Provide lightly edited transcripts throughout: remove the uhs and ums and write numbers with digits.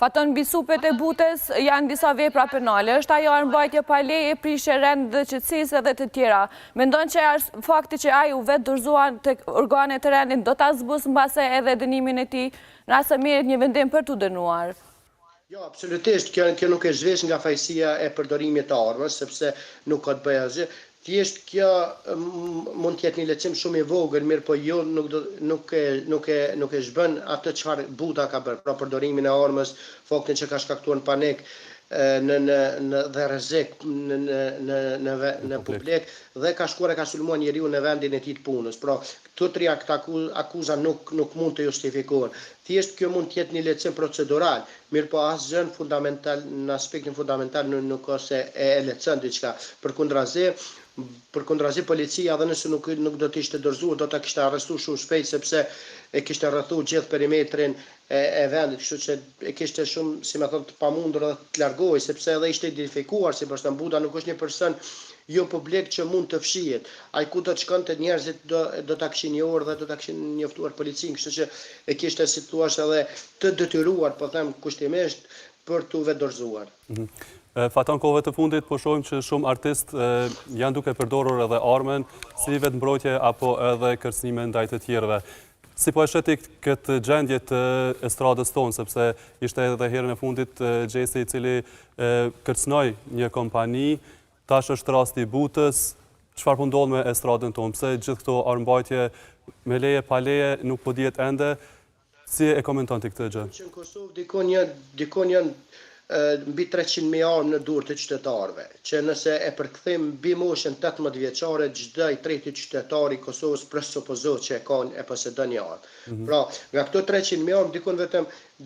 Faton mbi supet e butes janë disa vepra penale. Është ajo armbajtje pa leje, prishje rend dhe qetësisë dhe të tjera. Mendon që fakti që ai u vetë dorëzuan tek organet e rendit do ta zbusë mbase edhe dënimin e tij, në rast se merret një vendim për t'u dënuar? Jo, absolutisht, kjo nuk e zhvesh nga fajësia e përdorimit të armës, sepse nuk ka të bëjë asgjë. Thjesht kjo mund të jetë një lehtësim shumë i vogël, mirë po jo nuk e zhbën atë çfarë buta ka bërë, pra përdorimin e armës, faktin që ka shkaktuar panik dhe rrezik në publik dhe ka shkuar e ka sulmuar njeriu në vendin e tij të punës. Pra, këto tre akuza nuk mund të justifikohen. Thjesht kjo mund të jetë një lehtësim procedural, mirë po asgjë fundamental në aspektin fundamental nuk ose e lehtëson diçka. Përkundrazi policia dhe nëse nuk do të ishte dorëzuar, do ta kishte arrestuar shumë shpejt sepse e kishte rrethuar gjithë perimetrin e vendit, kështu që e kishte shumë, si më thonë, të pamundur dhe të largohej, sepse edhe ishte identifikuar si person. Buda nuk është një person jo publik që mund të fshihet. Ai ku do të shkonte njerëzit do ta kishin njohur dhe do ta kishin njoftuar policinë, kështu që e kishte si thua edhe të detyruar, po them kushtimisht, për t'u vetë dorëzuar. Faton kohëve të fundit, po shohim që shumë artistë janë duke përdorur edhe armën, si vetë mbrojtje apo edhe kërcënime ndaj të tjerëve. Si po e sheti këtë gjendje të estradës tonë, sepse ishte edhe herën e fundit Gjesi i cili kërcënoi një kompani, tash është rasti i Butës, çfarë po ndodh me estradën tonë, pse gjithë këto armbajtje me leje pa leje nuk po dihet ende, si e komenton ti këtë gjë? Në Kosovë dikon janë mbi 300.000 armë në dorë të qytetarëve, që nëse e përkthejmë mbi moshën 18 vjeçare, çdo i treti qytetar i Kosovës presupozohet që e posedon një armë. Pra, nga këto 300.000 armë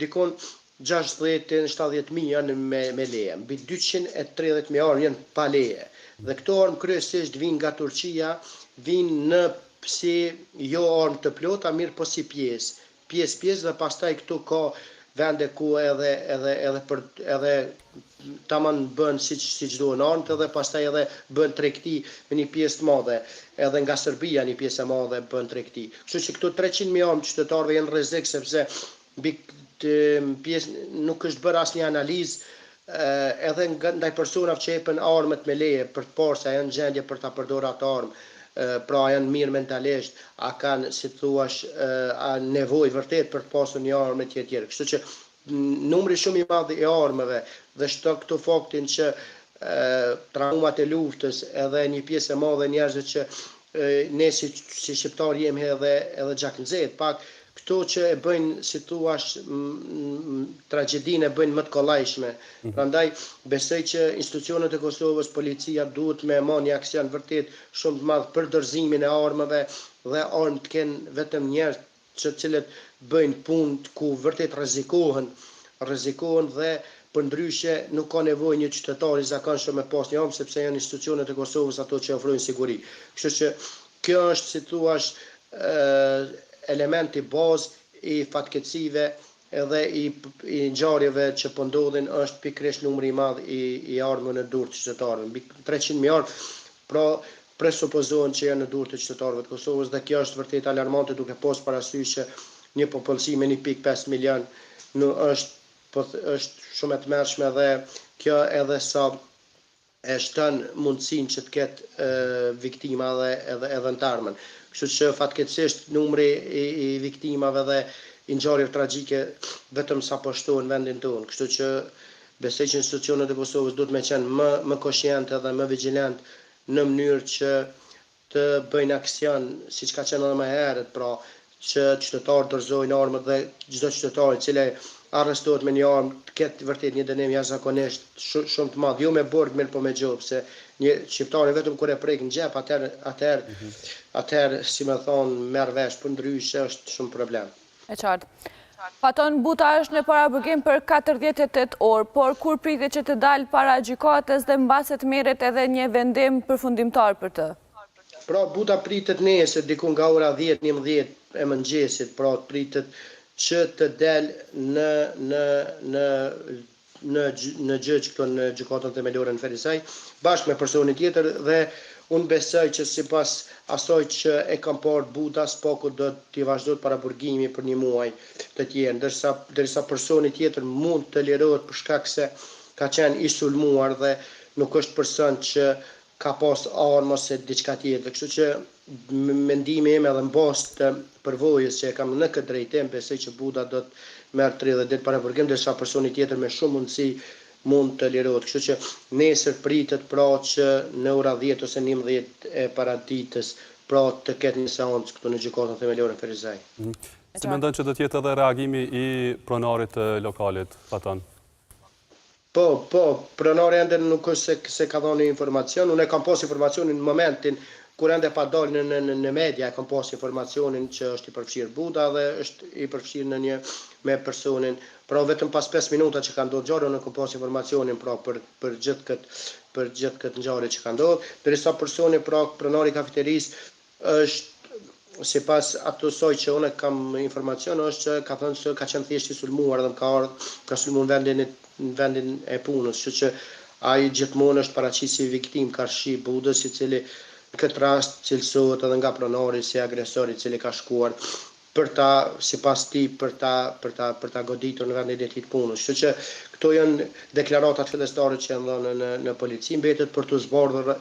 dikon 60-70.000 janë me leje, mbi 230.000 armë janë pa leje. Dhe këto armë kryesisht vinë nga Turqia, vinë në si jo armë të plota, mirë po si pjesë dhe pastaj këtu ka vende ku edhe taman bën siç duhen armët edhe pastaj edhe bën tregti me një pjesë të madhe, edhe nga Serbia një pjesë e madhe bën tregti. Kështu që këto 300.000 armë qytetarëve janë rrezik sepse nuk është bërë asnjë analizë edhe ndaj personave që jepën armët me leje për të parë se janë në gjendje për ta përdorur atë armë. Pra janë mirë mentalisht, a kanë, si thuash, nevojë vërtet për të pasur një armë tjetër. Kështu që numri shumë i madh i armëve dhe këto faktin që traumat e luftës edhe një pjesë e madhe njerëzve që ne si shqiptar jemi edhe gjaknxet, pak këto që e bëjnë, si thuash, tragjedinë e bëjnë më të kollajshme. Prandaj besoj që institucionet e Kosovës, policia duhet me marrë një aksion vërtet shumë të madh për dorëzimin e armëve dhe armë të kenë vetëm njerëz të cilët bëjnë punë ku vërtet rrezikohen dhe përndryshe nuk ka nevojë një qytetar i zakonshëm me pas një armë sepse janë institucionet e Kosovës ato që ofrojnë siguri. Kështu që kjo është, si thuash, elementi bazë i fatkeqësive edhe i ngjarjeve që po ndodhin është pikërisht numri i madh i armëve në dorë të qytetarëve. Mbi 300.000 armë, pra presupozohen që janë në dorë të qytetarëve të Kosovës dhe kjo është vërtet alarmante duke pas parasysh që një popullsi me 1.5 milion është shumë e tmerrshme dhe kjo edhe sa e shton mundësinë që të ketë viktima edhe në të ardhmen. Kështu që fatkeqësisht numri i viktimave dhe i ngjarjeve tragjike vetëm sa po shtohen në vendin tonë. Kështu që besoj që institucionet e Kosovës duhet me qenë më konsciente dhe më vigjilent në mënyrë që të bëjnë aksion siç ka qenë edhe më herët, pra që qytetarët dorëzojnë armët dhe çdo qytetar i cili arrestohet me një armë të ketë vërtet një dënim jashtëzakonisht shumë të madh, jo me burg, mirë po me gjop, se një shqiptar vetëm kur e prek në xhep, atëherë, si më thon, merr vesh, për ndryshe është shumë problem. E qartë. Faton Buta është në parabërgim për 48 orë, por kur pritet që të dalë para gjykatës dhe mbase të merret edhe një vendim përfundimtar për të? Pra Buta pritet nesër diku nga ora 10-11 e mëngjesit, pra pritet që të del në gjyq këto në gjykatën themelore në Ferisaj, bashkë me personin tjetër dhe unë besoj që sipas asoj që e kam parë Buda, spaku do t'i vazhdojë paraburgimi për një muaj të tjerë, ndërsa personi tjetër mund të lirohet për shkak se ka qenë i sulmuar dhe nuk është person që ka pas armë ose diçka tjetër. Kështu që mendimi im edhe mbas të përvojës që e kam në këtë drejtim, besoj që Buda do të merr 30 ditë paraburgim, ndërsa personi tjetër me shumë mundësi mund të lirohet. Kështu që nesër pritet pra që në ora 10 ose 11 e paraditës pra të ketë një seancë këtu në gjykatën themelore Ferizaj. Si mendon që do të jetë edhe reagimi i pronarit të lokalit, Fatan? Po, pronari ende nuk është se ka dhënë informacion, unë e kam pas informacionin në momentin kur ende pa dalë në media, e kam pas informacionin që është i përfshirë Buda dhe është i përfshirë në një me personin, pra vetëm pas 5 minuta që ka ndodhur ngjarja, unë kam pas informacionin pra për gjithë këtë ngjarje që ka ndodhur, derisa personi pra pronari i kafeterisë është sipas atësoj që unë kam informacion është që ka thënë se ka qenë thjesht i sulmuar dhe ka sulmuar në vendin e punës, kështu që ai gjithmonë është paraqis si viktim karshi Budës, i cili në këtë rast cilësohet edhe nga pronari si agresor i cili ka shkuar për ta sipas tij për ta goditur në vendin e tij të punës. Kështu që këto janë deklaratat fillestare që janë dhënë në polici, mbetet për të zbardhur